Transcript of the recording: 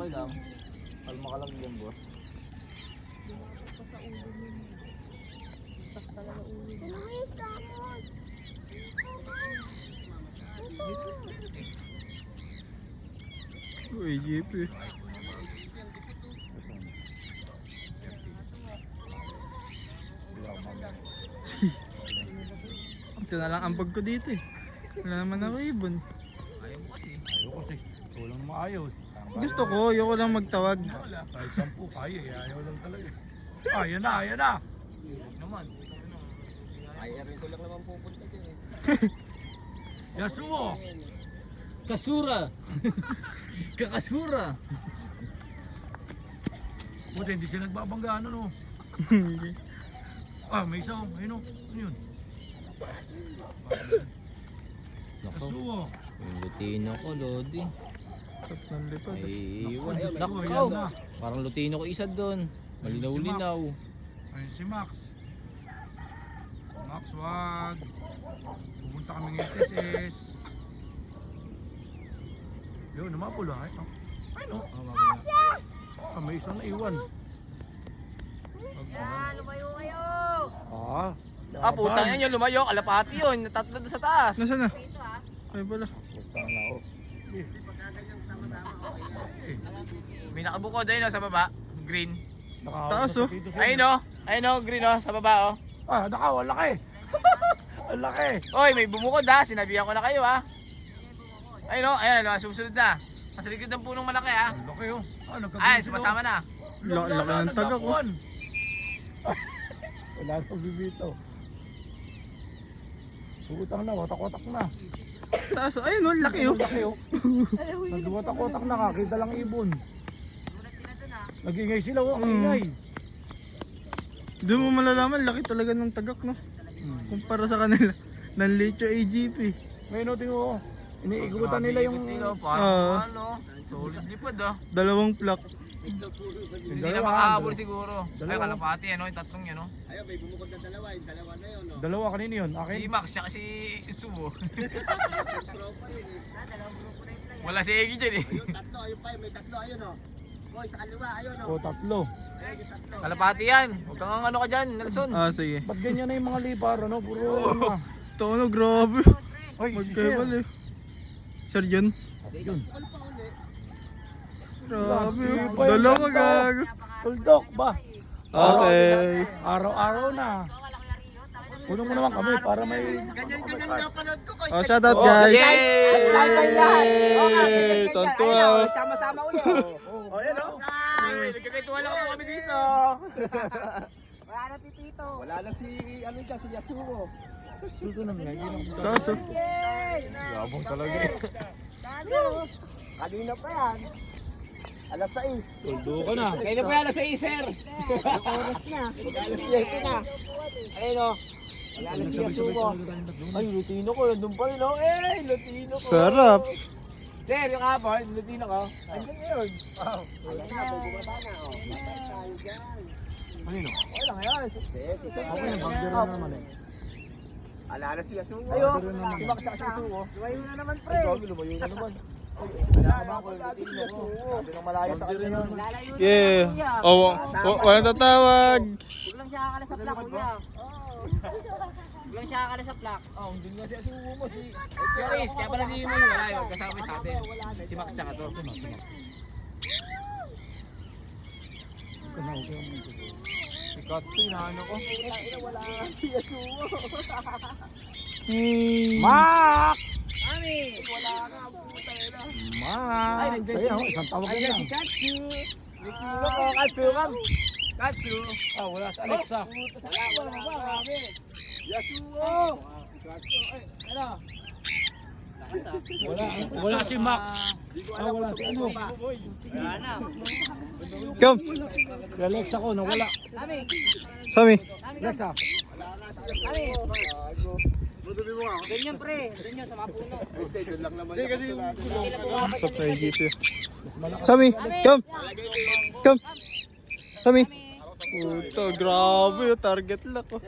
Okay lang. Kalma ka lang dyan, boss. Uy, jeep eh. Ito na lang ang bag ko dito eh. Wala naman ako ibon. Ayaw mo kasi. Ayaw kasi. Walang maayos. Gusto ko, ayoko lang magtawag. Wala. Kahit 10 kaya eh. Ayaw lang talaga. Ayan na, ayan na. Huwag naman. Ayarin ko lang naman pupunta dyan eh. Yasuo. Kasura! Kakasura! Buti hindi siya nagbabangga ano no. May isa oh. Ayun oh. Ano yun? Yasuo. Yung Lutino ko, Lodi. Tap ng lipad. Ay, iwan. Yasuo, Nakaw! ayan na. Parang Lutino ko isa doon. Malinaw-linaw. Ayun si Max. Max, wag. Pumunta kami ng SSS. Yun, namapula. Ay, no. Ay, no. May isang naiwan. Lumayo kayo! Putang yan yung lumayo. Kalapati yun. Tatlo doon sa taas. Nasaan na? Ito ah. Ay pala. May nakabukod ayun sa baba. Green. Taas, oh. Ayun o. Ayun o. Green o. Sa baba o. Nakaw, ang laki. Ang laki. Oy, may bumukod ha. Sinabihan ko na kayo ha. Ayun o. Ayan. Susunod na. Nasa likod ng punong malaki ha. Ang laki oh. Ayan. Sumasama na. Laki ng tagak oh. Wala nang bibito. Utang na, watak-watak na. Taas, ayun oh, laki oh. Laki oh. Nagwatak-watak na ka, kita lang ibon. Nag-ingay sila oh, ang ingay. Doon mo malalaman, laki talaga ng tagak no. Kumpara sa kanila. Ng Lecho AGP. Ngayon oh, tingnan oh. Iniikutan nila yung... Parang ano. Solid lipad ah. Dalawang plak. Hindi na makahabol siguro. Ay, kalapati ano. Yung tatlong yan no. Ayun, may bumukod na dalawa. Yung dalawa na yun, no? Dalawa kanino yun? Si Akin? Max siya kasi Sumo. Tropa yun, eh. Dalawang grupo na ito. Wala si Egi dyan eh. Ayun, tatlo. Ayun pa, may tatlo. Ayun, no? Boy, sa kaliwa. Ayun, no? O, tatlo. Ayun, yung tatlo. Kalapati yan. Huwag kang ano ka dyan, Nelson. Sige. Ba't ganyan na yung mga lipar, ano? Puro ano na. Ito ano, grabe. Ay, Magkebal eh. Sir John. Yun. Grabe oh. Iba yung Dalawa ganda. gag. Tuldok ba? Okay. Araw-araw na. Puno mo naman kami para may... Ganyan yung panood ko. Oh, shoutout guys. Yay! Tontuwa. Sama-sama ulit. O yan o. Nagkakituhan lang ako kami dito. Wala na pipito. Wala na si, ano ka, si Yasuo. Susunod nga, hindi lang. Taas oh. Gabong talaga eh. Kanina pa yan. Alas 6. Tuldo ka na. Kailan pa yan sa sir? Oras na. Alas 7 na. Ayun, no? Wala na si Yasuo. Ay, Lutino ko. Nandun pa rin o. Lutino ko. Sarap. Sir, yung kapon, Lutino ko. Andiyan ngayon. Ayan na, bubaba na. Oh. Bye tayo dyan. Kanino? Wala ngayon. Yes, Ako yung bagger na naman eh. Ala na si Yasuo. Ayo, Bagger na naman. si Max siya kasi Sumo. Lumayo na naman, pre. Lumayo na naman. Wala ka ba si Yasuo? Sabi ng malayo sa kanya yun. Lalayo na Yeah. kuya. Oh, walang tatawag. Huwag lang siya kakala sa plak kuya. Huwag lang siya kakala sa plak. Oh, hindi nga si Sumo mo si Charis. Kaya pala hindi mo malayo. Kasama sa atin. Si Max tsaka to. Si Katsu, inaano ko. Wala si Yasuo. Max! Mami! Wala ka, puta na. Max! Ay, nandiyan Ayun, isang tawag na lang. Si Katsu. Lutino ko, Katsu kam. Katsu. Wala si Alexa. Wala ba, kami. Yasuo! Ano? Wala si Max. Wala si ano. Wala na. Come. Si Alexa ko, nawala. Mami! Sami. Alexa. Mami! Ganyan pre. Ganyan sa mga puno. Doon lang naman. Hindi kasi Sila bumabad Sa AGP. Sami. Come. Come. Sami. Puto, grabe. Target lock oh.